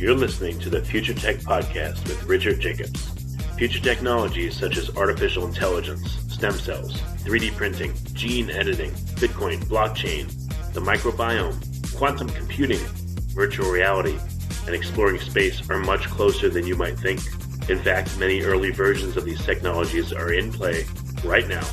You're listening to the Future Tech Podcast with Richard Jacobs. Future technologies such as artificial intelligence, stem cells, 3D printing, gene editing, Bitcoin, blockchain, the microbiome, quantum computing, virtual reality, and exploring space are much closer than you might think. In fact, many early versions of these technologies are in play right now,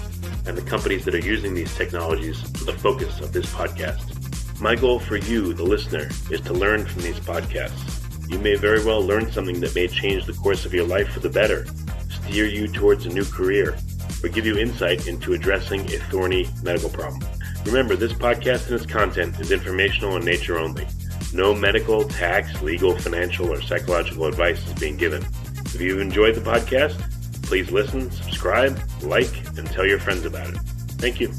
and the companies that are using these technologies are the focus of this podcast. My goal for you, the listener, is to learn from these podcasts. You may very well learn something that may change the course of your life for the better, steer you towards a new career, or give you insight into addressing a thorny medical problem. Remember, this podcast and its content is informational in nature only. No medical, tax, legal, financial, or psychological advice is being given. If you've enjoyed the podcast, please listen, subscribe, like, and tell your friends about it. Thank you.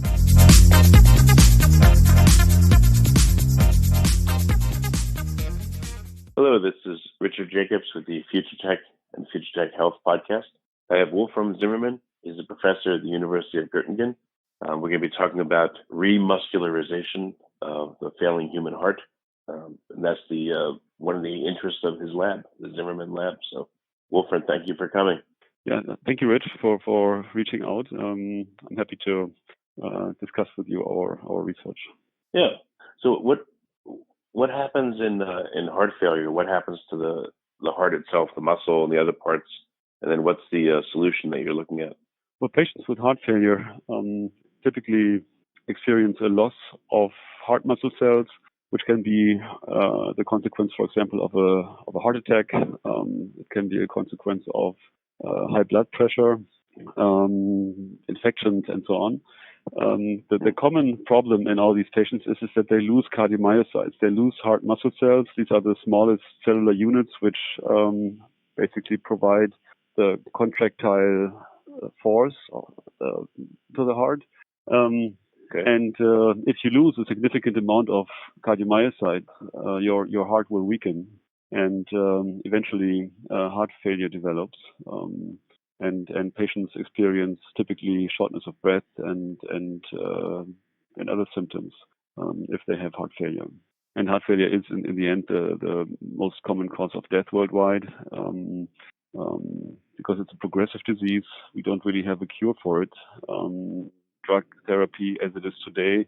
Hello, this is Richard Jacobs with the Future Tech and Future Tech Health podcast. I have Wolfram Zimmermann. He's a professor at the University of Göttingen. We're going to be talking about remuscularization of the failing human heart. And that's one of the interests of his lab, the Zimmermann lab. So, Wolfram, thank you for coming. Yeah, thank you, Rich, for reaching out. I'm happy to discuss with you our research. Yeah. So, what happens in heart failure? What happens to the heart itself, the muscle, and the other parts? And then, what's the solution that you're looking at? Well, patients with heart failure typically experience a loss of heart muscle cells, which can be the consequence, for example, of a heart attack. It can be a consequence of high blood pressure, infections, and so on. The common problem in all these patients is that they lose cardiomyocytes. They lose heart muscle cells. These are the smallest cellular units which basically provide the contractile force to the heart. Okay. And if you lose a significant amount of cardiomyocytes, your heart will weaken, and eventually heart failure develops. And patients experience typically shortness of breath and other symptoms if they have heart failure. And heart failure is, in the end, the most common cause of death worldwide. Because it's a progressive disease, we don't really have a cure for it. Drug therapy, as it is today,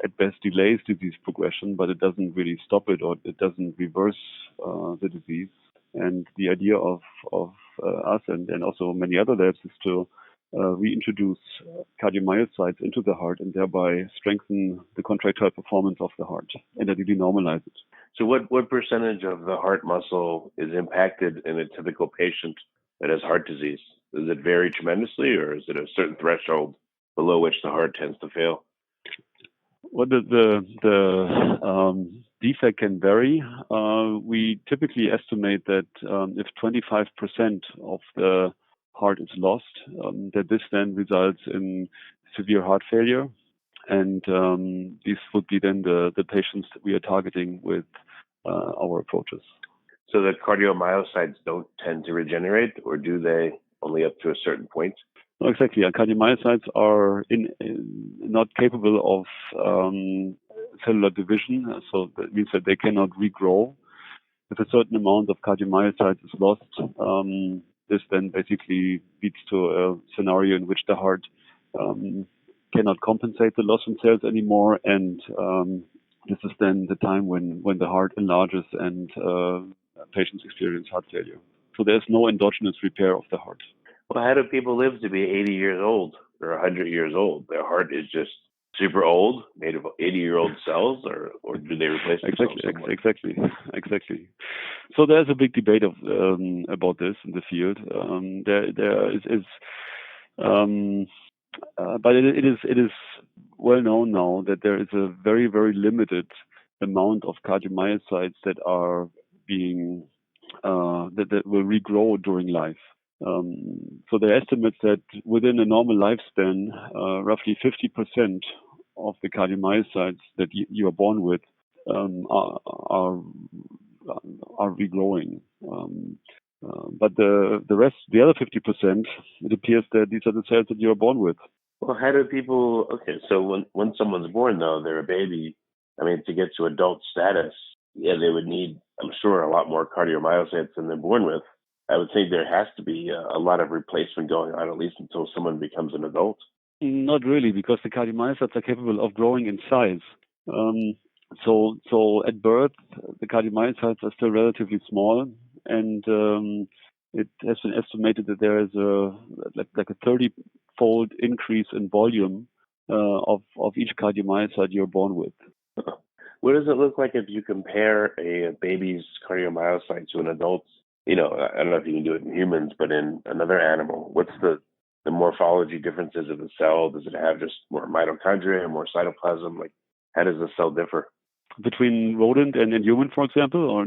at best delays disease progression, but it doesn't really stop it, or it doesn't reverse the disease. And the idea of us and also many other labs is to reintroduce cardiomyocytes into the heart and thereby strengthen the contractile performance of the heart and ideally normalize it. So what percentage of the heart muscle is impacted in a typical patient that has heart disease? Does it vary tremendously, or is it a certain threshold below which the heart tends to fail? Well, the defect can vary. We typically estimate that if 25% of the heart is lost, that this then results in severe heart failure. And these would be then the patients that we are targeting with our approaches. So the cardiomyocytes don't tend to regenerate, or do they only up to a certain point? No, exactly. Cardiomyocytes are not capable of cellular division, so that means that they cannot regrow. If a certain amount of cardiomyocytes is lost, this then basically leads to a scenario in which the heart cannot compensate the loss in cells anymore, and this is then the time when the heart enlarges and patients experience heart failure. So there's no endogenous repair of the heart. Well, how do people live to be 80 years old or 100 years old? Their heart is just super old, made of 80-year-old cells, or do they replace themselves? Exactly. So there's a big debate about this in the field. But it is well known now that there is a very, very limited amount of cardiomyocytes that are being that will regrow during life. So there are estimates that within a normal lifespan, roughly 50% of the cardiomyocytes that you are born with are regrowing. But the rest, the other 50%, it appears that these are the cells that you are born with. Well, how do people? Okay, so when someone's born, though, they're a baby. I mean, to get to adult status, yeah, they would need, I'm sure, a lot more cardiomyocytes than they're born with. I would think there has to be a lot of replacement going on, at least until someone becomes an adult. Not really, because the cardiomyocytes are capable of growing in size. So at birth, the cardiomyocytes are still relatively small, and it has been estimated that there is like a 30-fold increase in volume of each cardiomyocyte you're born with. What does it look like if you compare a baby's cardiomyocyte to an adult's? I don't know if you can do it in humans, but in another animal, what's the morphology differences of the cell? Does it have just more mitochondria, more cytoplasm? Like, how does the cell differ? Between rodent and human, for example? Or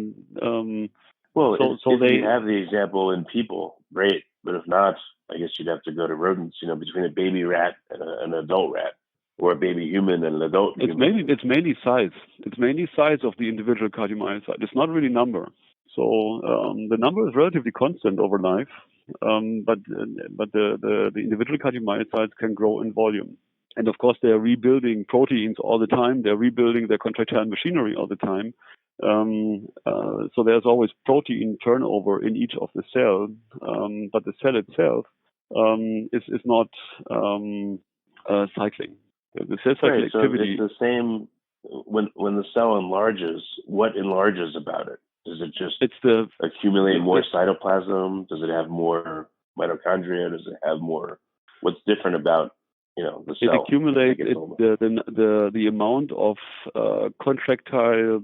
if you have the example in people, great. But if not, I guess you'd have to go to rodents, between a baby rat and an adult rat, or a baby human and an adult human. It's mainly size. It's mainly size of the individual cardiomyocyte. It's not really number. So the number is relatively constant over life, but the individual cardiomyocytes can grow in volume. And of course, they are rebuilding proteins all the time. They're rebuilding their contractile machinery all the time. So there's always protein turnover in each of the cells, but the cell itself is not cycling. The cell cycle activity. So it's the same when the cell enlarges. What enlarges about it? Does it just accumulate more cytoplasm? Does it have more mitochondria? Does it have more? What's different about the cell? It accumulates the amount of contractile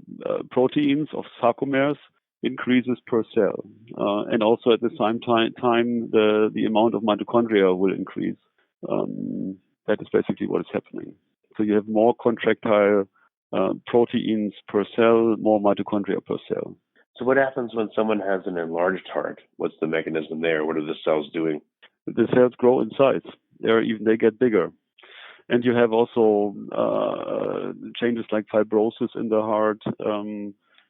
proteins of sarcomeres increases per cell, and also at the same time the amount of mitochondria will increase. That is basically what is happening. So you have more contractile proteins per cell, more mitochondria per cell. So what happens when someone has an enlarged heart? What's the mechanism there? What are the cells doing? The cells grow in size. They get bigger. And you have also changes like fibrosis in the heart,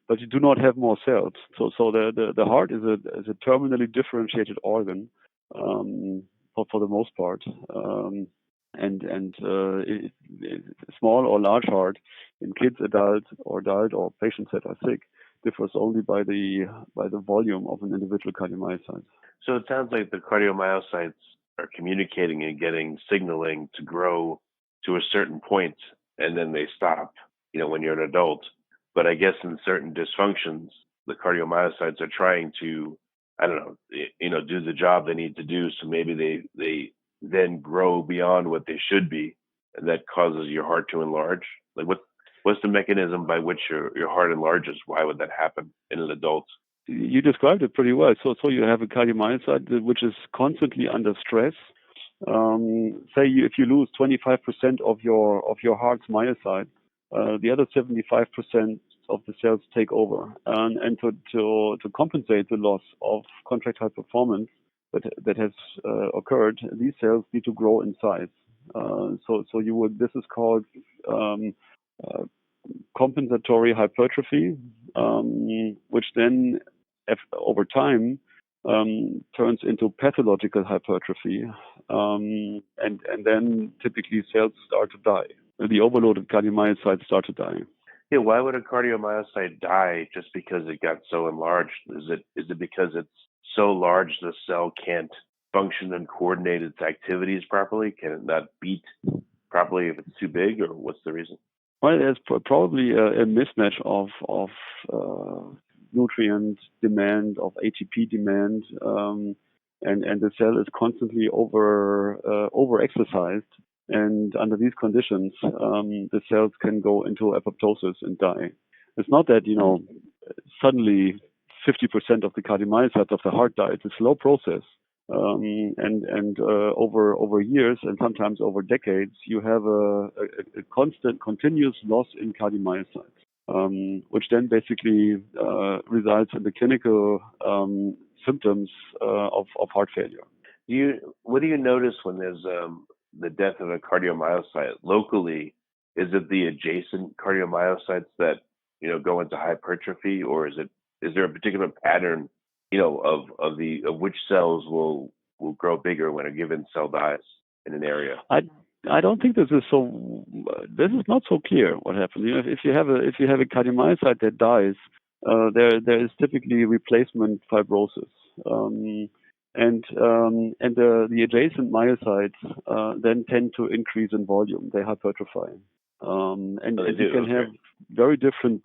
but you do not have more cells. So the heart is a terminally differentiated organ for the most part. And small or large heart in kids, adult or patients that are sick differs only by the volume of an individual cardiomyocyte. So it sounds like the cardiomyocytes are communicating and getting signaling to grow to a certain point, and then they stop, when you're an adult. But I guess in certain dysfunctions, the cardiomyocytes are trying to, I don't know, do the job they need to do. So maybe they then grow beyond what they should be, and that causes your heart to enlarge. Like, what's the mechanism by which your heart enlarges? Why would that happen in an adult? You described it pretty well. So you have a cardiomyocyte which is constantly under stress. If you lose 25% of your heart's myocyte, the other 75% of the cells take over, and to compensate the loss of contractile performance that has occurred, these cells need to grow in size. This is called compensatory hypertrophy, which then over time turns into pathological hypertrophy, and then typically cells start to die. The overloaded cardiomyocytes start to die. Yeah, why would a cardiomyocyte die just because it got so enlarged? Is it because it's so large the cell can't function and coordinate its activities properly? Can it not beat properly if it's too big, or what's the reason? Well, there's probably a mismatch of nutrient demand, of ATP demand, and the cell is constantly over exercised. And under these conditions, the cells can go into apoptosis and die. It's not that suddenly 50% of the cardiomyocytes of the heart die. It's a slow process, and over years and sometimes over decades, you have a constant, continuous loss in cardiomyocytes, which then basically results in the clinical symptoms of heart failure. What do you notice when there's the death of a cardiomyocyte locally? Is it the adjacent cardiomyocytes that go into hypertrophy, or is there a particular pattern of which cells will grow bigger when a given cell dies in an area? I don't think this is so. This is not so clear what happens. If you have a cardiomyocyte that dies, there is typically replacement fibrosis, the adjacent myocytes then tend to increase in volume. They hypertrophy, and you can have very different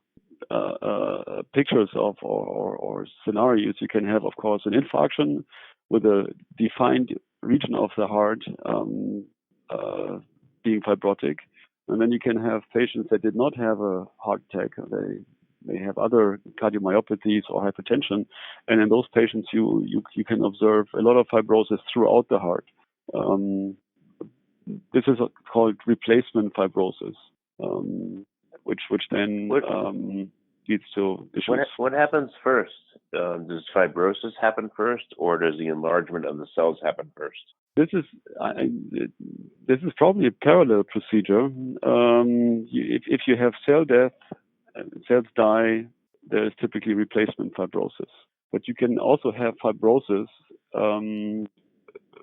pictures of or scenarios. You can have, of course, an infarction with a defined region of the heart being fibrotic, and then you can have patients that did not have a heart attack. They may have other cardiomyopathies or hypertension, and in those patients you can observe a lot of fibrosis throughout the heart. This is called replacement fibrosis, which then leads to issues. What happens first? Does fibrosis happen first, or does the enlargement of the cells happen first? This is probably a parallel procedure. If you have cell death, cells die, there is typically replacement fibrosis. But you can also have fibrosis,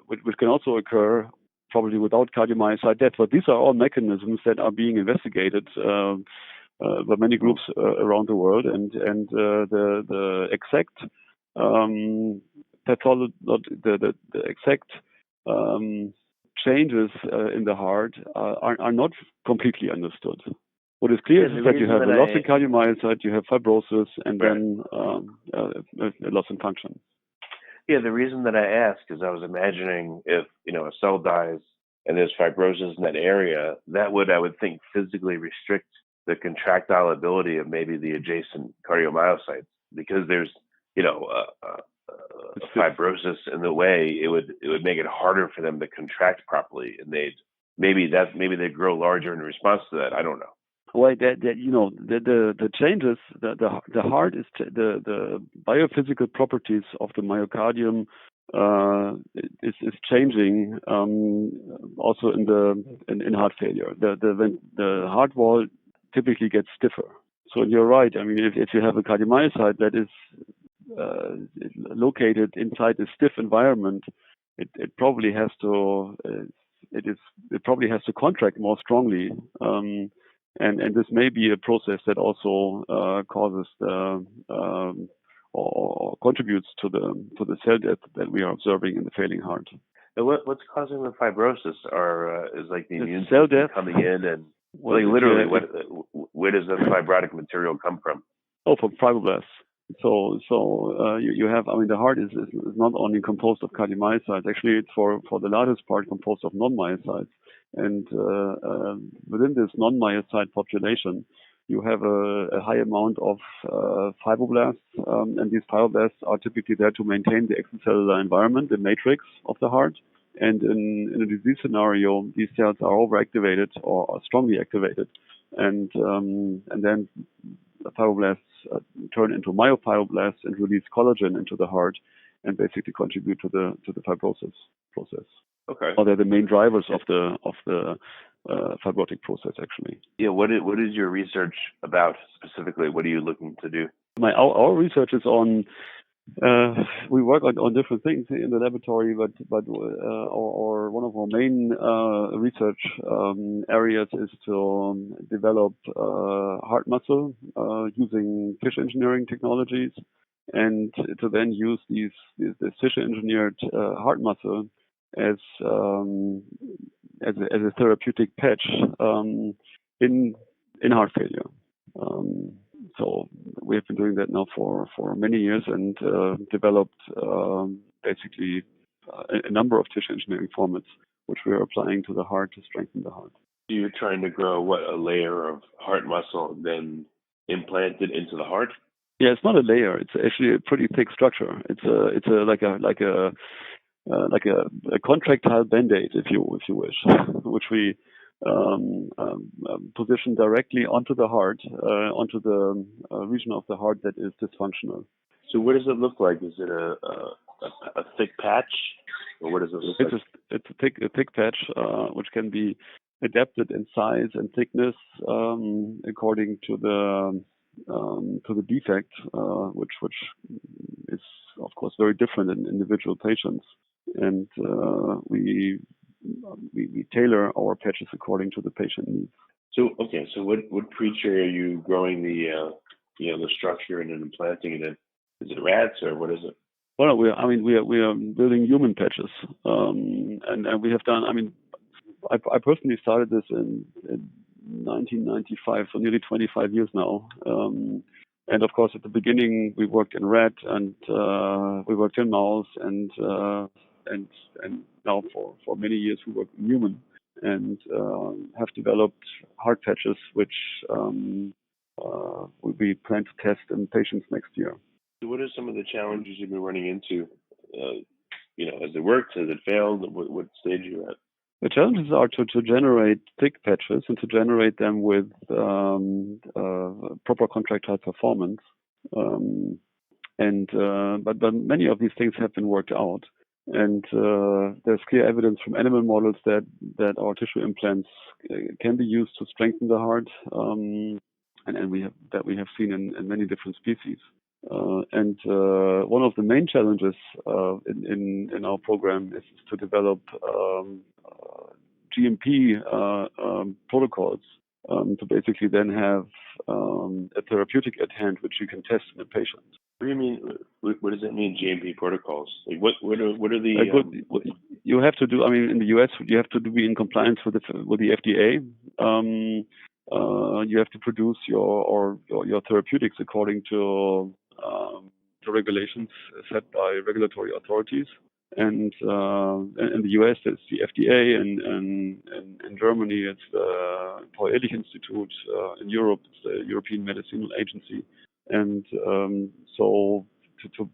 which can also occur probably without cardiomyocyte death. But these are all mechanisms that are being investigated by many groups around the world, and the exact pathology, the exact changes in the heart are not completely understood. What is clear is that you have a loss in cardiomyocyte, you have fibrosis, and then a loss in function. Yeah, the reason that I ask is I was imagining if a cell dies and there's fibrosis in that area, that would, I would think, physically restrict the contractile ability of maybe the adjacent cardiomyocytes, because there's fibrosis in the way it would make it harder for them to contract properly, and maybe they grow larger in response to that. I don't know. Well, the changes, the heart is the biophysical properties of the myocardium is changing also in heart failure. The heart wall typically gets stiffer. So you're right. I mean, if you have a cardiomyocyte that is located inside a stiff environment, it probably has to contract more strongly. And this may be a process that also causes or contributes to the cell death that we are observing in the failing heart. And what's causing the fibrosis? Is like the immune cell system death coming in, and literally, where does the fibrotic material come from? Oh, from fibroblasts. So you have, I mean, the heart is not only composed of cardiomyocytes. Actually, it's for the largest part composed of non-myocytes. And within this non-myocyte population, you have a high amount of fibroblasts, and these fibroblasts are typically there to maintain the extracellular environment, the matrix of the heart. And in a disease scenario, these cells are overactivated or are strongly activated, and then the fibroblasts turn into myofibroblasts and release collagen into the heart, and basically contribute to the fibrosis process. Okay. Or they're the main drivers of the fibrotic process, actually. Yeah. What is your research about specifically? What are you looking to do? Our research is on. We work on different things in the laboratory, but one of our main research areas is to develop heart muscle using tissue engineering technologies, and to then use this tissue engineered heart muscle as a therapeutic patch in heart failure. So we have been doing that now for many years, and developed basically a number of tissue engineering formats, which we are applying to the heart to strengthen the heart. You're trying to grow a layer of heart muscle, then implant it into the heart? Yeah, it's not a layer. It's actually a pretty thick structure. It's like a contractile band-aid, if you wish, which we position directly onto the heart, onto the region of the heart that is dysfunctional. So what does it look like? Is it a thick patch, or what does it look like? It's a thick patch, which can be adapted in size and thickness according to the defect, which is of course very different in individual patients. And we we tailor our patches according to the patient needs. So what creature are you growing the structure and then implanting it in? Is it rats or what is it? Well, we are building human patches, and we have done. I personally started this in 1995, so nearly 25 years now. And of course, at the beginning, we worked in rat and we worked in mouse, and now for many years we work in human, and have developed hard patches, which we plan to test in patients next year. So what are some of the challenges you've been running into? Has it worked? Has it failed? What stage are you at? The challenges are to generate thick patches and to generate them with proper contractile performance. But many of these things have been worked out. And there's clear evidence from animal models that our tissue implants can be used to strengthen the heart, and we have seen in many different species. And one of the main challenges in our program is to develop GMP protocols to basically then have a therapeutic at hand which you can test in a patient. What do you mean? What does that mean, GMP protocols? Like what are the? You have to do. In the US, you have to be in compliance with the FDA. You have to produce your therapeutics according to the regulations set by regulatory authorities. And in the US, it's the FDA, and in Germany, it's the Paul-Ehrlich Institute. In Europe, it's the European Medicinal Agency. And so to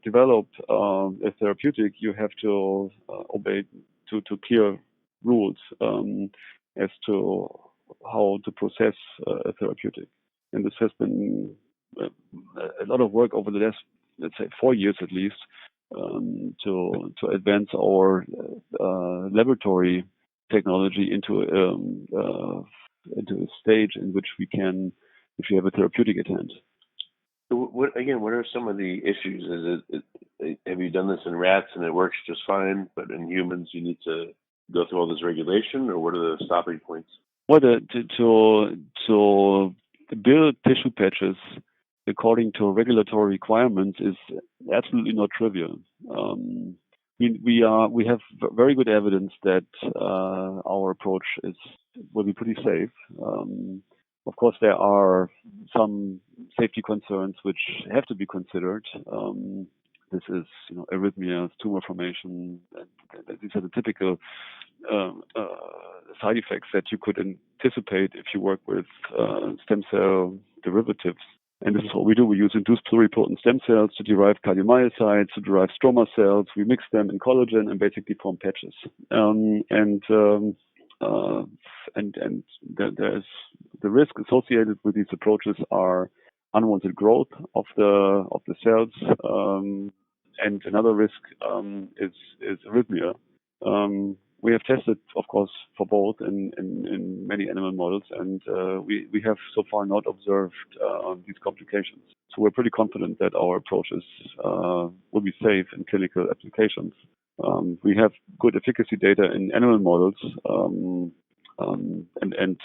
develop a therapeutic, you have to obey to clear rules as to how to process a therapeutic. And this has been a lot of work over the last, let's say, 4 years at least, to advance our laboratory technology into a stage in which we have a therapeutic at hand. So what are some of the issues? Have you done this in rats and it works just fine, but in humans you need to go through all this regulation, or what are the stopping points? Well, to build tissue patches according to regulatory requirements is absolutely not trivial. We have very good evidence that our approach will be pretty safe. Of course, there are some safety concerns which have to be considered. This is, arrhythmias, tumor formation. These are the typical side effects that you could anticipate if you work with stem cell derivatives. And this is what we do. We use induced pluripotent stem cells to derive cardiomyocytes, to derive stroma cells. We mix them in collagen and basically form patches. There's the risk associated with these approaches are unwanted growth of the cells, and another risk is arrhythmia. We have tested, of course, for both in many animal models, and we have so far not observed these complications. So we're pretty confident that our approaches will be safe in clinical applications. We have good efficacy data in animal models, and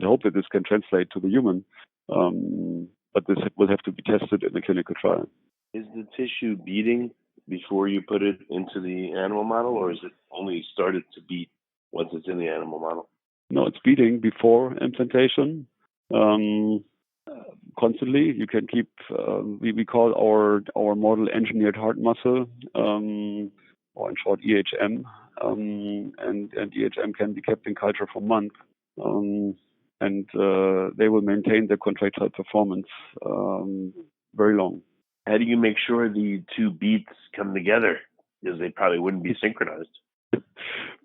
hope that this can translate to the human. But this will have to be tested in a clinical trial. Is the tissue beating before you put it into the animal model, or is it only started to beat once it's in the animal model? No, it's beating before implantation. Constantly, you can keep. We call our model engineered heart muscle, or in short EHM. And EHM can be kept in culture for months, and they will maintain their contractile performance very long. How do you make sure the two beats come together? Because they probably wouldn't be synchronized.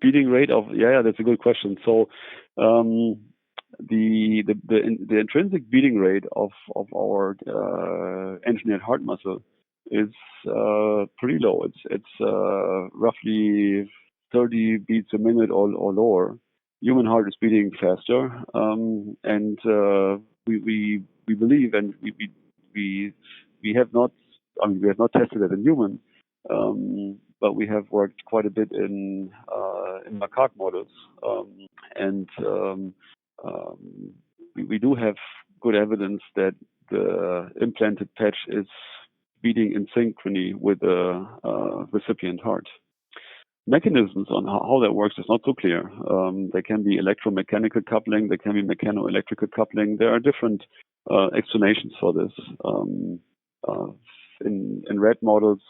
Beating rate that's a good question. So the intrinsic beating rate of our engineered heart muscle is pretty low. It's roughly 30 beats a minute or lower. Human heart is beating faster, and we believe, and we have not tested it in human, but we have worked quite a bit in macaque models, and we do have good evidence that the implanted patch is beating in synchrony with the recipient heart. Mechanisms on how that works is not so clear. There can be electromechanical coupling, there can be mechano-electrical coupling. There are different explanations for this. In rat models,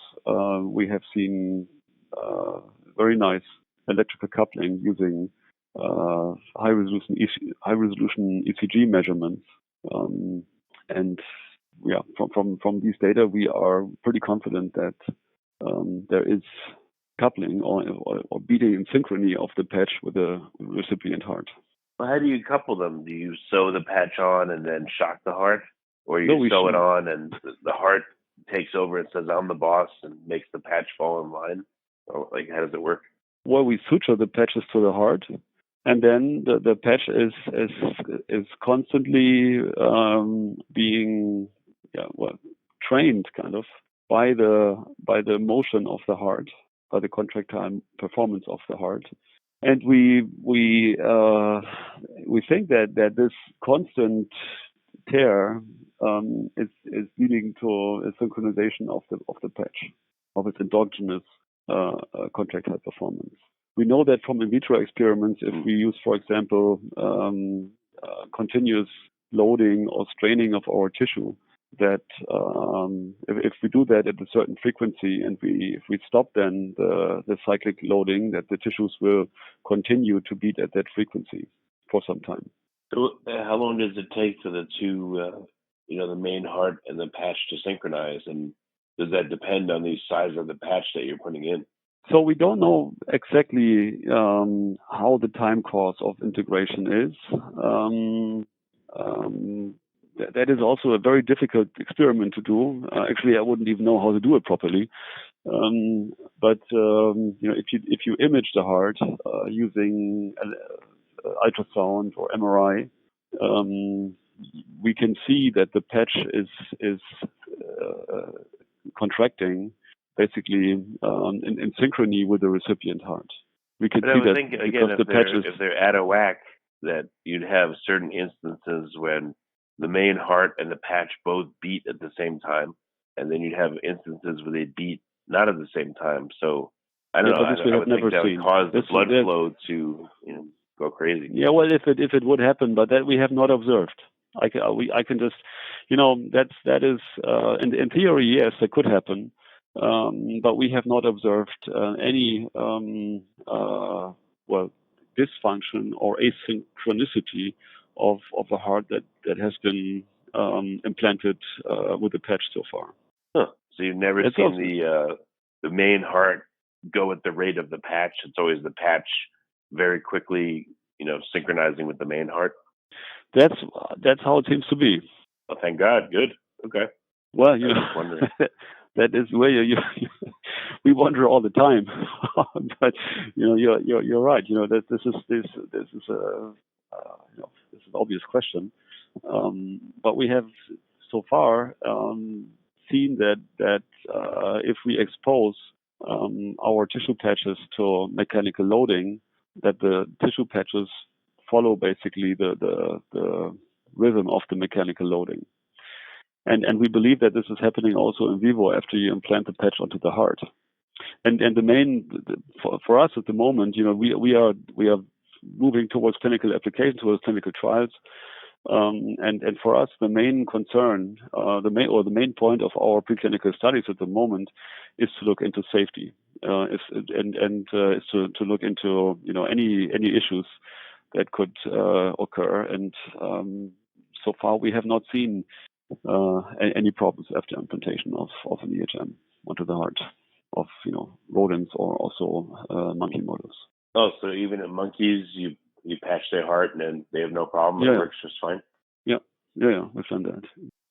we have seen very nice electrical coupling using high resolution ECG measurements, and yeah, from these data, we are pretty confident that there is coupling or beating in synchrony of the patch with the recipient heart. Well, how do you couple them? Do you sew the patch on and then shock the heart, or you sew it on and the heart takes over and says, "I'm the boss," and makes the patch fall in line? Or like, how does it work? Well, we suture the patches to the heart, and then the patch is constantly being trained kind of by the motion of the heart, by the contractile performance of the heart, and we think that this constant tear is leading to a synchronization of the patch, of its endogenous contractile performance. We know that from in vitro experiments, if we use, for example, continuous loading or straining of our tissue, that if we do that at a certain frequency and if we stop then the cyclic loading, that the tissues will continue to beat at that frequency for some time. So how long does it take for the two, the main heart and the patch to synchronize? And does that depend on the size of the patch that you're putting in? So we don't know exactly how the time course of integration is. That is also a very difficult experiment to do. Actually, I wouldn't even know how to do it properly. But if you image the heart using ultrasound or MRI, we can see that the patch is contracting basically in synchrony with the recipient heart. We can see that because the patches, if they're out of whack, that you'd have certain instances when the main heart and the patch both beat at the same time, and then you'd have instances where they beat not at the same time. So I don't know. I would think that would cause the blood flow to go crazy. Yeah, well, if it would happen, but that we have not observed. I can just, that is in theory, yes, that could happen, but we have not observed any dysfunction or asynchronicity of a heart that has been implanted with a patch so far. Huh. So you've never seen the main heart go at the rate of the patch. It's always the patch very quickly, synchronizing with the main heart. That's how it seems to be. Oh, thank God. Good. Okay. Well, that is where we wonder all the time. But you're right. That this is an obvious question. But we have so far seen that if we expose our tissue patches to mechanical loading, that the tissue patches follow basically the rhythm of the mechanical loading. And we believe that this is happening also in vivo after you implant the patch onto the heart. And the main for us at the moment, we are moving towards clinical applications, towards clinical trials. And for us, the main concern, the main point of our preclinical studies at the moment is to look into safety, is to look into any issues that could occur. And so far, we have not seen any problems after implantation of an EHM onto the heart of rodents or also monkey models. Oh, so even in monkeys, you patch their heart and then they have no problem. It works just fine. Yeah, we've done that.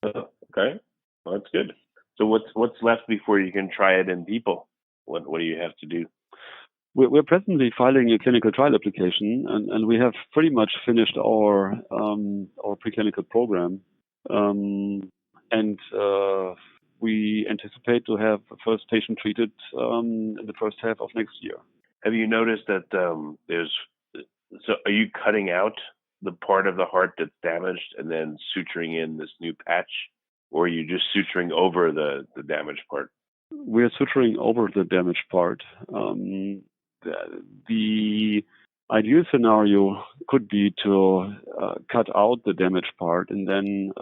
Okay, well, that's good. So what's left before you can try it in people? What do you have to do? We're presently filing a clinical trial application, and we have pretty much finished our preclinical program. And we anticipate to have the first patient treated in the first half of next year. Have you noticed that so are you cutting out the part of the heart that's damaged and then suturing in this new patch, or are you just suturing over the damaged part? We're suturing over the damaged part. The ideal scenario could be to cut out the damaged part and then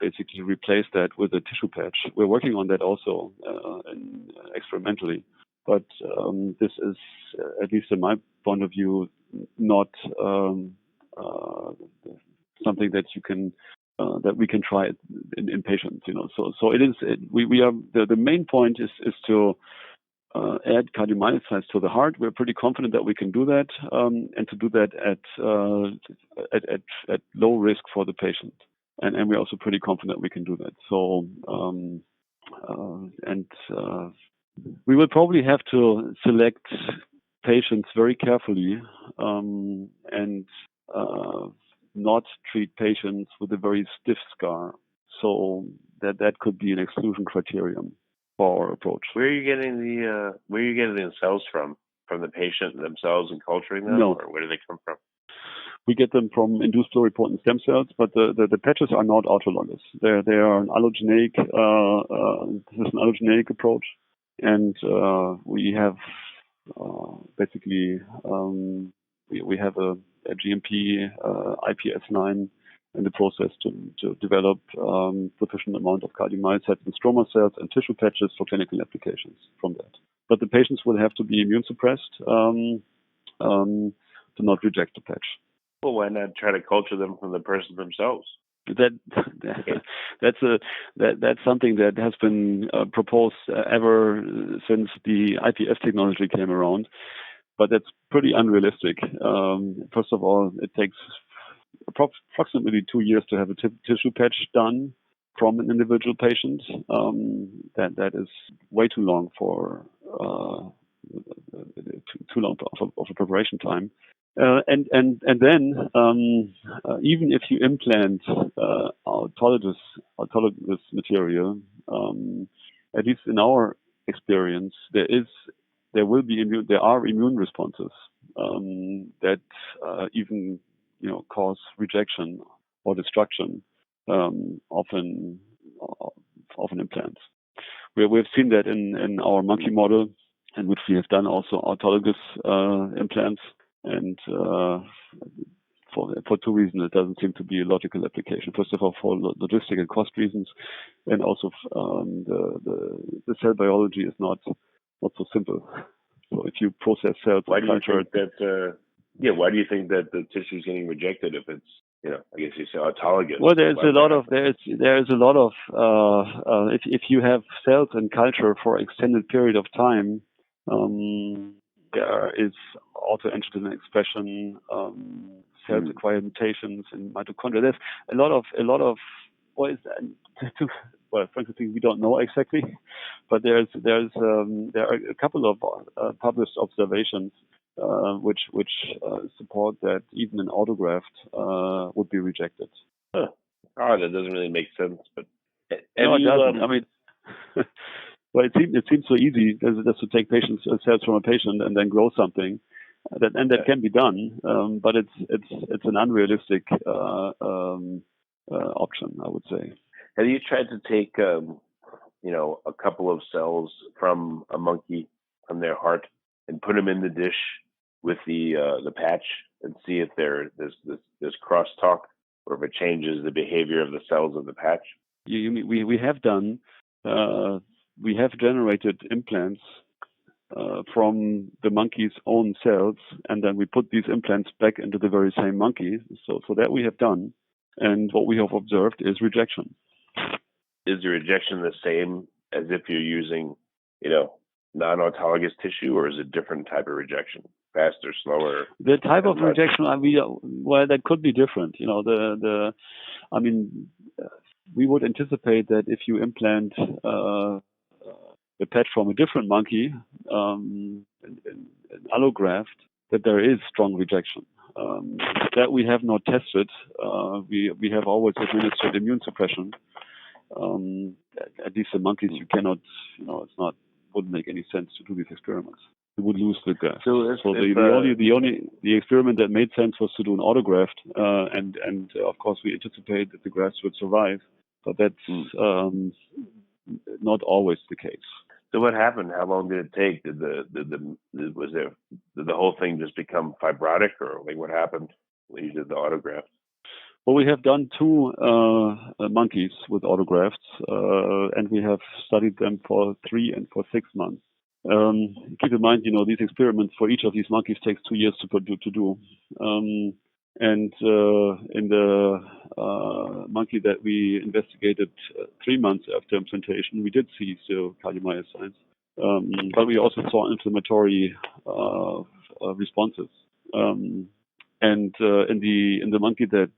basically replace that with a tissue patch. We're working on that also experimentally, but this is, at least in my point of view, not something that you can that we can try in patients. So it is. We are the main point is to add cardiomyocytes to the heart. We're pretty confident that we can do that, and to do that at low risk for the patient. And we're also pretty confident we can do that. So we will probably have to select patients very carefully and not treat patients with a very stiff scar. So that could be an exclusion criterion for our approach. Where are you getting the cells from? From the patient themselves and culturing them? No. Or where do they come from? We get them from induced pluripotent stem cells, but the patches are not autologous. They are an allogeneic. This is an allogeneic approach, and we have basically we have a GMP IPS line in the process to develop sufficient amount of cardiomyocytes and stroma cells and tissue patches for clinical applications from that. But the patients will have to be immune suppressed to not reject the patch. Well, why not try to culture them from the person themselves? That's something that has been proposed ever since the IPS technology came around, but that's pretty unrealistic. First of all, it takes approximately 2 years to have a tissue patch done from an individual patient. That is way too long for too long of a preparation time. And then even if you implant autologous material, at least in our experience, there are immune responses that even cause rejection or destruction of an implant. We've seen that in our monkey model, in which we have done also autologous implants. And for two reasons, it doesn't seem to be a logical application. First of all, for logistic and cost reasons, and also the cell biology is not so simple. So if you process cells, why do you think that the tissue is getting rejected if it's I guess you say autologous? Well, there's a lot of if you have cells in culture for extended period of time. There is autoantigen expression, cells acquire mutations in mitochondria. There's a lot of frankly, we don't know exactly, but there are a couple of published observations which support that even an autograft would be rejected. Huh. Oh, that doesn't really make sense, but no, it doesn't. I mean. Well, it seems so easy just to take cells from a patient and then grow something, that can be done, but it's an unrealistic option, I would say. Have you tried to take a couple of cells from a monkey from their heart and put them in the dish with the patch and see if there's crosstalk or if it changes the behavior of the cells of the patch? We have done. We have generated implants from the monkey's own cells, and then we put these implants back into the very same monkey. So that we have done, and what we have observed is rejection. Is the rejection the same as if you're using, non-autologous tissue, or is it a different type of rejection? Faster, slower? The type of rejection, that could be different. We would anticipate that if you implant the patch from a different monkey, an allograft, that there is strong rejection. That we have not tested. We have always administered immune suppression, at least in monkeys, you cannot, wouldn't make any sense to do these experiments. You would lose the graft. So the experiment that made sense was to do an autograft, and of course we anticipate that the grafts would survive, but that's not always the case. So what happened? How long did it take? Did the whole thing just become fibrotic, or like what happened when you did the autograft? Well, we have done 2 monkeys with autografts, and we have studied them for 3 and for 6 months. Keep in mind, these experiments for each of these monkeys takes 2 years to do. And in the monkey that we investigated 3 months after implantation, we did see still cardiomyocytes, but we also saw inflammatory responses. And in the monkey that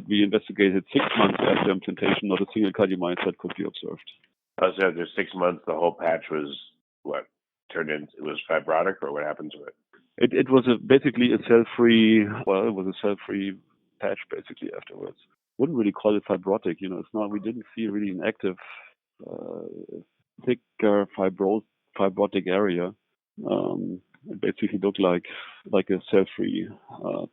we investigated 6 months after implantation, not a single cardiomyocyte could be observed. So after 6 months, the whole patch was it was fibrotic, or what happened to it? It was basically a cell-free. Well, it was a cell-free patch basically afterwards. Wouldn't really call it fibrotic. It's not. We didn't see really an active, thicker fibrotic area. It basically looked like a cell-free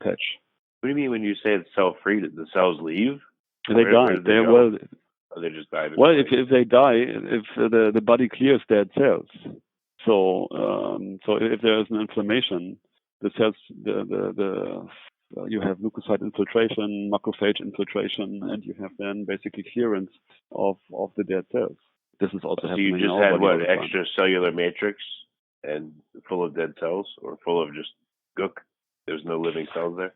patch. What do you mean when you say it's cell-free? Did the cells leave? They died. They just died. Well, if they die, if the body clears dead cells. So if there is an inflammation, the cells, you have leukocyte infiltration, macrophage infiltration, and you have then basically clearance of the dead cells. This is also happening. So you just had what, extracellular matrix and full of dead cells, or full of just gook? There's no living cells there.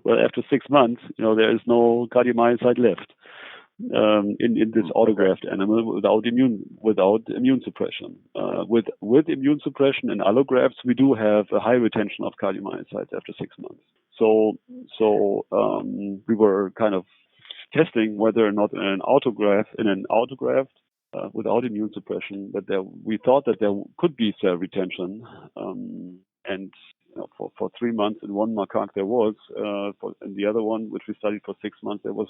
Well, after 6 months, there is no cardiomyocyte left in this autograft animal without immune suppression. With immune suppression in allografts, we do have a high retention of cardiomyocytes after 6 months. So we were kind of testing whether or not in an autograft without immune suppression, that we thought that there could be cell retention, and for 3 months in one macaque there was, in the other one, which we studied for 6 months, there was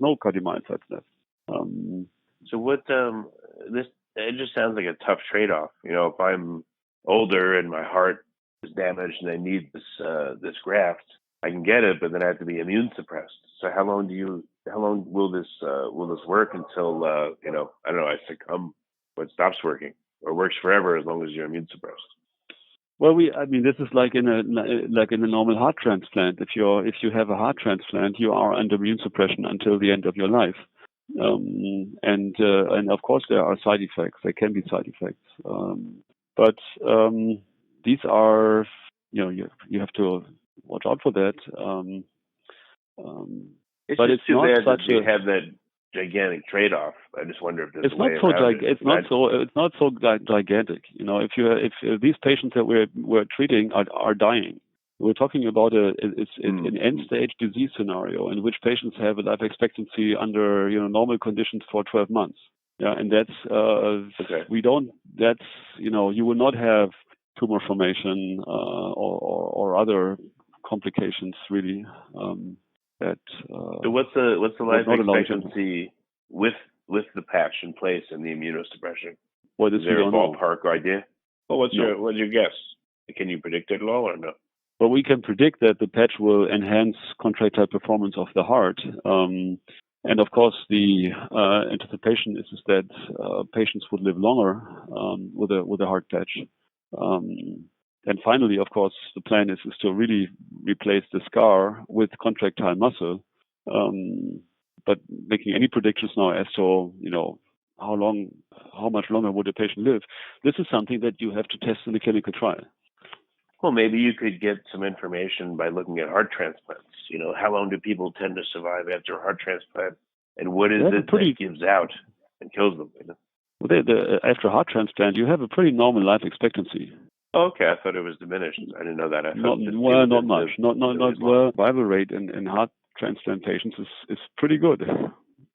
no cardiomyocytes left. So what? It just sounds like a tough trade-off. If I'm older and my heart is damaged and I need this graft, I can get it, but then I have to be immune suppressed. So how long will this work until I don't know, I succumb, or it stops working, or works forever as long as you're immune suppressed? Well, this is like in a normal heart transplant. If you have a heart transplant, you are under immune suppression until the end of your life. And of course there are side effects. There can be side effects. But these are, you have to watch out for that. But it's too bad that you have that gigantic trade-off. I just wonder if there's it's not so gigantic. If these patients that we're treating are dying, we're talking about an end-stage disease scenario in which patients have a life expectancy under normal conditions for 12 months. Yeah, and that's you will not have tumor formation or other complications really. So what's the life expectancy with the patch in place and the immunosuppression? Well, is there a ballpark idea? Well, what's your guess? Can you predict it at all, or no? Well, we can predict that the patch will enhance contractile performance of the heart, and of course the anticipation is that patients would live longer with a heart patch. And finally, of course, the plan is to really replace the scar with contractile muscle. But making any predictions now as to, how much longer would a patient live, this is something that you have to test in the clinical trial. Well, maybe you could get some information by looking at heart transplants. How long do people tend to survive after a heart transplant? And what is it that gives out and kills them? Well, after a heart transplant, you have a pretty normal life expectancy. Okay, I thought it was diminished. I didn't know that. Not much. Survival rate in heart transplant patients is pretty good,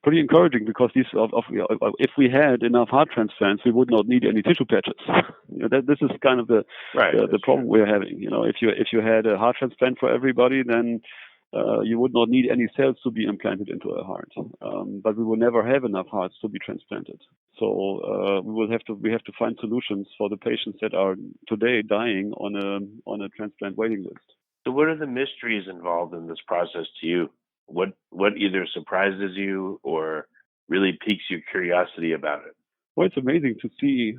pretty encouraging, because if we had enough heart transplants, we would not need any tissue patches. This is kind of the problem we're having. If you had a heart transplant for everybody, then you would not need any cells to be implanted into a heart, but we will never have enough hearts to be transplanted. So we have to find solutions for the patients that are today dying on a transplant waiting list. So, what are the mysteries involved in this process to you? What either surprises you or really piques your curiosity about it? Well, it's amazing to see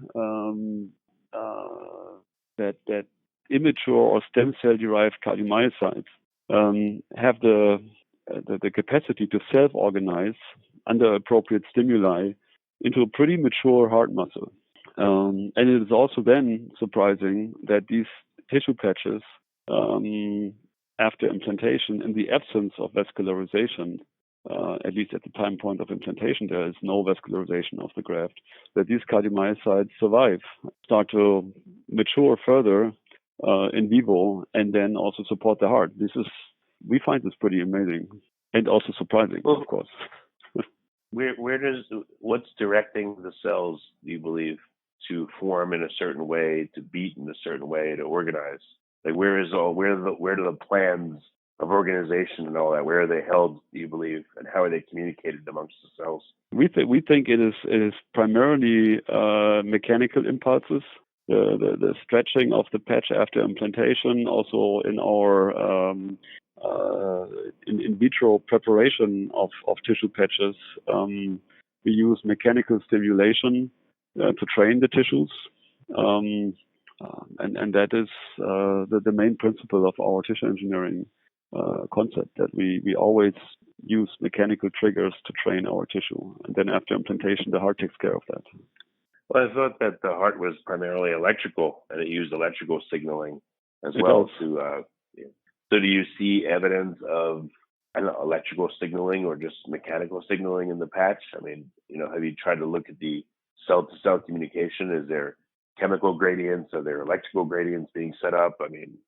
that immature or stem cell derived cardiomyocytes have the capacity to self-organize under appropriate stimuli into a pretty mature heart muscle. And it is also then surprising that these tissue patches, after implantation, in the absence of vascularization, at least at the time point of implantation, there is no vascularization of the graft, that these cardiomyocytes survive, start to mature further in vivo, and then also support the heart. We find this pretty amazing and also surprising, of course. What's directing the cells, do you believe, to form in a certain way, to beat in a certain way, to organize? Like where are the plans of organization and all that? Where are they held, do you believe, and how are they communicated amongst the cells? We think it is primarily mechanical impulses. The stretching of the patch after implantation, also in our in vitro preparation of tissue patches, we use mechanical stimulation to train the tissues, and that is the main principle of our tissue engineering concept, that we always use mechanical triggers to train our tissue, and then after implantation the heart takes care of that. Well, I thought that the heart was primarily electrical, and it used electrical signaling as well. So do you see evidence of, I don't know, electrical signaling or just mechanical signaling in the patch? I mean, have you tried to look at the cell-to-cell communication? Is there chemical gradients? Are there electrical gradients being set up? I mean,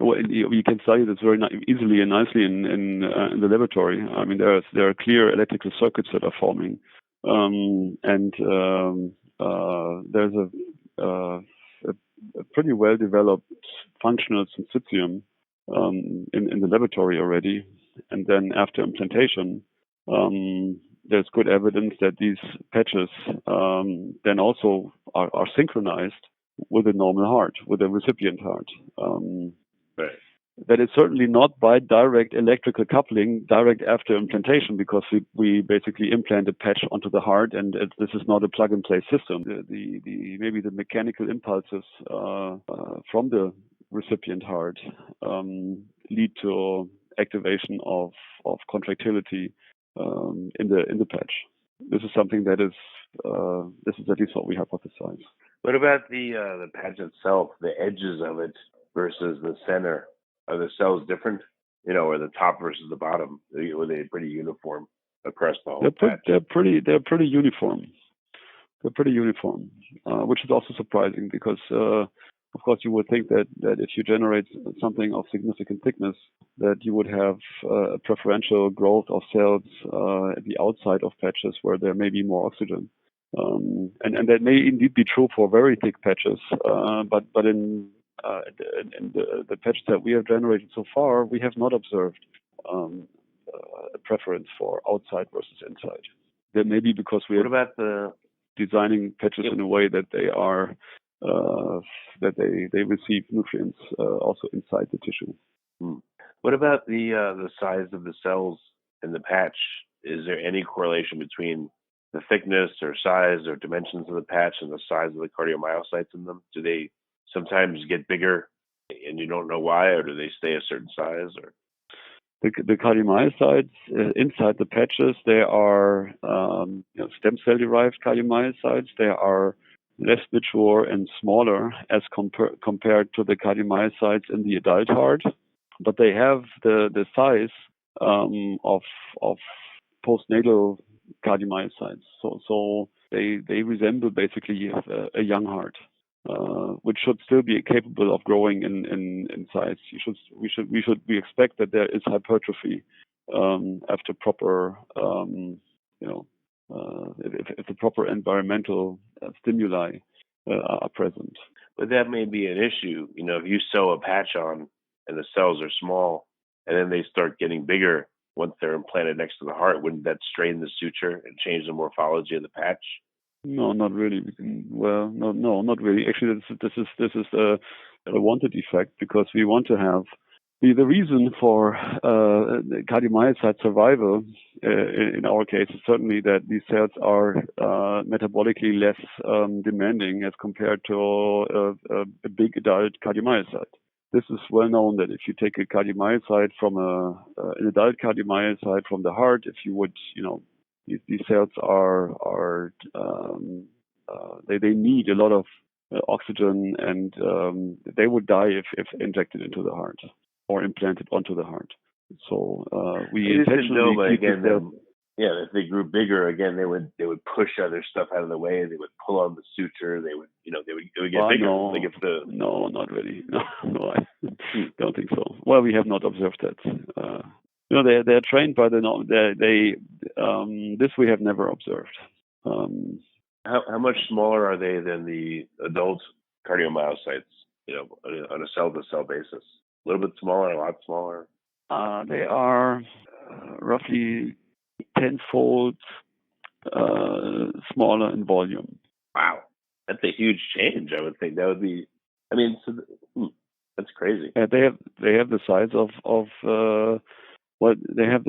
Well, you can study this very easily and nicely in the laboratory. I mean, there are clear electrical circuits that are forming, and there's a pretty well developed functional syncytium in the laboratory already. And then after implantation, there's good evidence that these patches then also are synchronized with a normal heart, with a recipient heart. Right. That is certainly not by direct electrical coupling direct after implantation, because we basically implant a patch onto the heart, and this is not a plug-and-play system. Maybe the mechanical impulses from the recipient heart lead to activation of contractility in the patch. This is something that is at least what we hypothesize. What about the patch itself, the edges of it versus the center? Are the cells different? Or the top versus the bottom? Were they pretty uniform across the whole patch? They're pretty uniform. They're pretty uniform, which is also surprising because, of course, you would think that if you generate something of significant thickness, that you would have a preferential growth of cells at the outside of patches where there may be more oxygen. And that may indeed be true for very thick patches, but in the patch that we have generated so far, we have not observed a preference for outside versus inside. That may be because we are designing patches in a way that they are that they receive nutrients also inside the tissue. What about the size of the cells in the patch? Is there any correlation between the thickness or size or dimensions of the patch and the size of the cardiomyocytes in them? Do they sometimes get bigger and you don't know why, or do they stay a certain size? Or the cardiomyocytes inside the patches, they are stem cell derived cardiomyocytes. They are less mature and smaller as compared to the cardiomyocytes in the adult heart, but they have the size of postnatal cardiomyocytes. So they resemble basically a young heart. Which should still be capable of growing in size. We expect that there is hypertrophy after proper, if the proper environmental stimuli are present. But that may be an issue. If you sew a patch on and the cells are small, and then they start getting bigger once they're implanted next to the heart, wouldn't that strain the suture and change the morphology of the patch? No, not really. Well, no, not really. Actually, this is a wanted effect, because we want to have the reason for cardiomyocyte survival in our case is certainly that these cells are metabolically less demanding as compared to a big adult cardiomyocyte. This is well known that if you take a cardiomyocyte from an adult cardiomyocyte from the heart, if you would, these cells they need a lot of oxygen, and they would die if injected into the heart or implanted onto the heart. So we intentionally keep if they grew bigger again, they would push other stuff out of the way. They would pull on the suture. They would get bigger. No, not really. No, I don't think so. Well, we have not observed that. They're trained by this we have never observed. How much smaller are they than the adult cardiomyocytes? On a cell-to-cell basis, a little bit smaller, a lot smaller. They are roughly tenfold smaller in volume. Wow, that's a huge change. I would think that would be. That's crazy. Yeah, they have the size of they have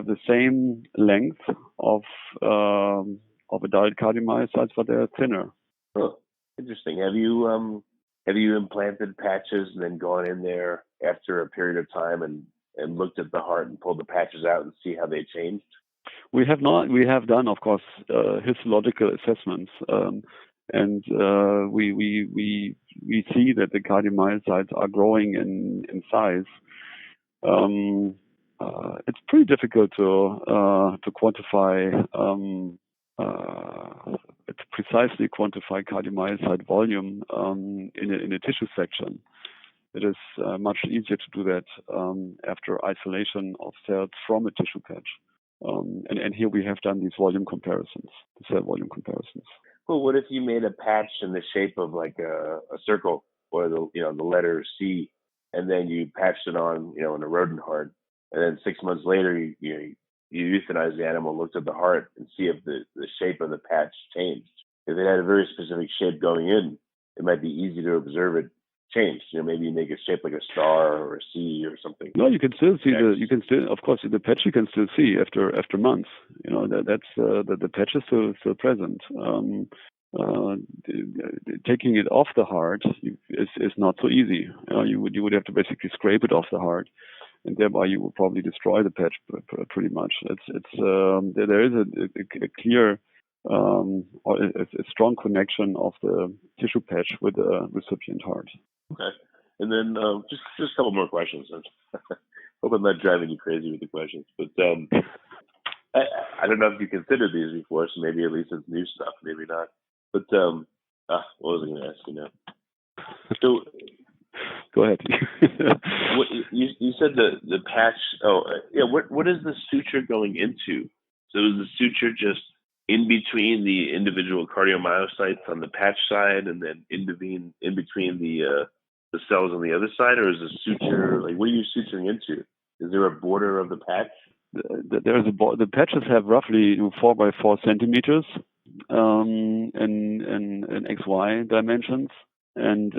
the same length of adult cardiomyocytes, but they are thinner. Oh, interesting. Have you implanted patches and then gone in there after a period of time and looked at the heart and pulled the patches out and see how they changed? We have not. We have done, of course, histological assessments, and we see that the cardiomyocytes are growing in size. It's pretty difficult to quantify. To precisely quantify cardiomyocyte volume in a tissue section. It is much easier to do that after isolation of cells from a tissue patch. And here we have done these volume comparisons, the cell volume comparisons. Well, what if you made a patch in the shape of like a circle, or the letter C, and then you patched it on in a rodent heart, and then 6 months later you euthanize the animal, looked at the heart, and see if the shape of the patch changed. If it had a very specific shape going in, it might be easy to observe it change. Maybe you make a shape like a star or a C or something. No, you can still see of course, the patch you can still see after months. That's the patch is still present. Taking it off the heart is not so easy. You would have to basically scrape it off the heart, and thereby you will probably destroy the patch pretty much. There is a clear or a strong connection of the tissue patch with the recipient heart. Okay, and then just a couple more questions. Hope I'm not driving you crazy with the questions, but I don't know if you considered these before, so maybe at least it's new stuff, maybe not. But what was I going to ask you now? So. Go ahead. You said the patch. What is the suture going into? So is the suture just in between the individual cardiomyocytes on the patch side, and then in between the cells on the other side, or is the suture what are you suturing into? Is there a border of the patch? There is the patches have roughly 4 by 4 centimeters in XY dimensions. And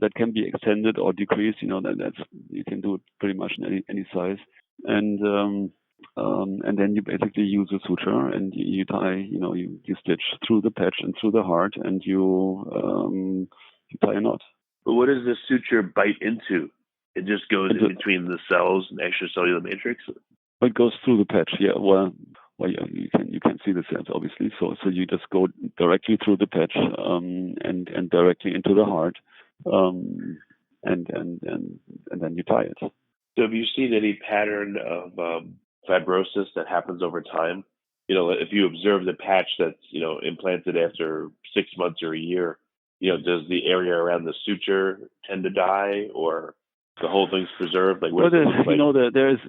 that can be extended or decreased. That's you can do it pretty much in any size. And then you basically use a suture, and you tie. You stitch through the patch and through the heart, and you tie a knot. But what does the suture bite into? It just goes in between the cells and extracellular matrix. It goes through the patch. Yeah. Well, yeah, you can see the cells obviously. So you just go directly through the patch and directly into the heart, and then you tie it. So have you seen any pattern of fibrosis that happens over time? If you observe the patch that's implanted after 6 months or a year, does the area around the suture tend to die, or the whole thing's preserved?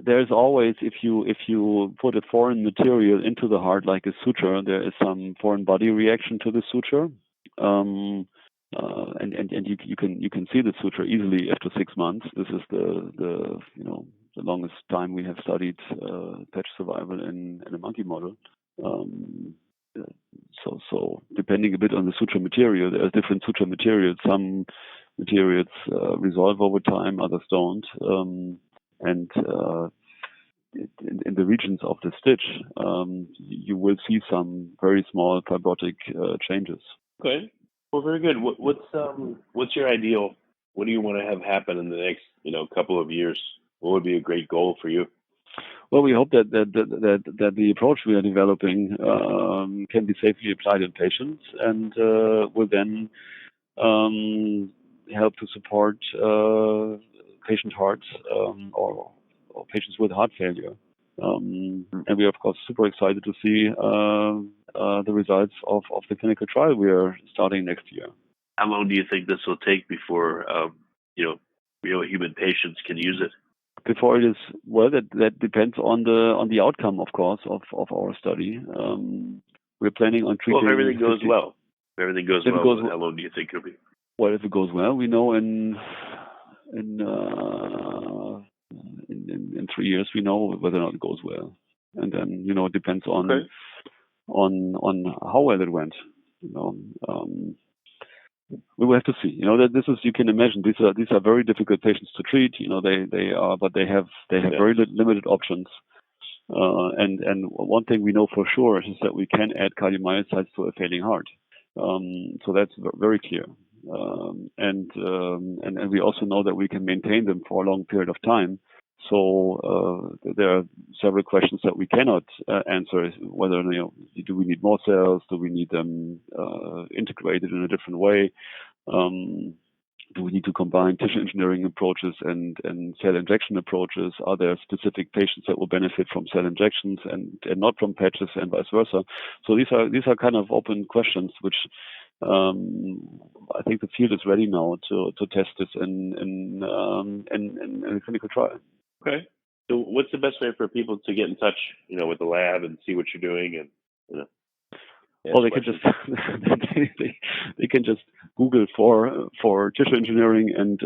There's always, if you put a foreign material into the heart like a suture, there is some foreign body reaction to the suture. and you can see the suture easily after 6 months. This is the longest time we have studied patch survival in a monkey model. So depending a bit on the suture material, there are different suture materials. Some materials resolve over time, others don't. And in the regions of the stitch, you will see some very small fibrotic changes. Okay. Well, very good. What's your ideal? What do you want to have happen in the next couple of years? What would be a great goal for you? Well, we hope that the approach we are developing can be safely applied in patients and will then help to support patient hearts or patients with heart failure. And we are, of course, super excited to see the results of the clinical trial we are starting next year. How long do you think this will take before real human patients can use it? Before it is, well, that depends on the outcome, of course, of our study. We're planning on treating. Well, if everything goes well. If everything goes well, how long do you think it'll be? Well, if it goes well, we know in 3 years we know whether or not it goes well, and then it depends on how well it went. We will have to see. That this is, you can imagine, these are very difficult patients to treat. They have very limited options. And one thing we know for sure is that we can add cardiomyocytes to a failing heart. So that's very clear. And we also know that we can maintain them for a long period of time. So there are several questions that we cannot answer. Whether do we need more cells? Do we need them integrated in a different way? Do we need to combine tissue engineering approaches and cell injection approaches? Are there specific patients that will benefit from cell injections and not from patches, and vice versa? So these are kind of open questions which I think the field is ready now to test this in a clinical trial. Okay. So what's the best way for people to get in touch, with the lab and see what you're doing and, well, they can just they can just Google for tissue engineering and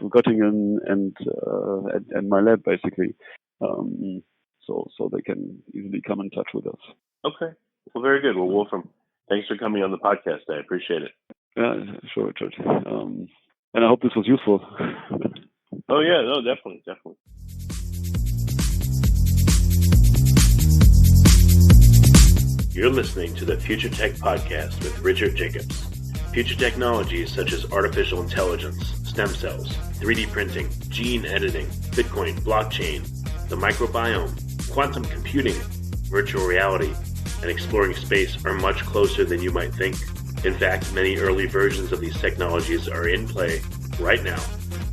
Göttingen and my lab basically. So they can easily come in touch with us. Okay. Well, very good. Well, Wolfram, thanks for coming on the podcast. I appreciate it. Yeah, sure, Richard. And I hope this was useful. Oh, yeah, no, definitely. You're listening to the Future Tech Podcast with Richard Jacobs. Future technologies such as artificial intelligence, stem cells, 3D printing, gene editing, Bitcoin, blockchain, the microbiome, quantum computing, virtual reality, and exploring space are much closer than you might think. In fact, many early versions of these technologies are in play right now,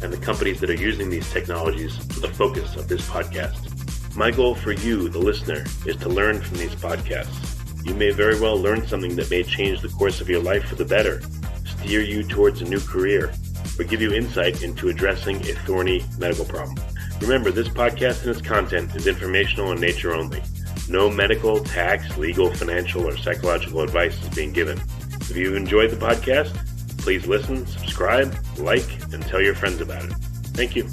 and the companies that are using these technologies are the focus of this podcast. My goal for you, the listener, is to learn from these podcasts. You may very well learn something that may change the course of your life for the better, steer you towards a new career, or give you insight into addressing a thorny medical problem. Remember, this podcast and its content is informational in nature only. No medical, tax, legal, financial, or psychological advice is being given. If you enjoyed the podcast, please listen, subscribe, like, and tell your friends about it. Thank you.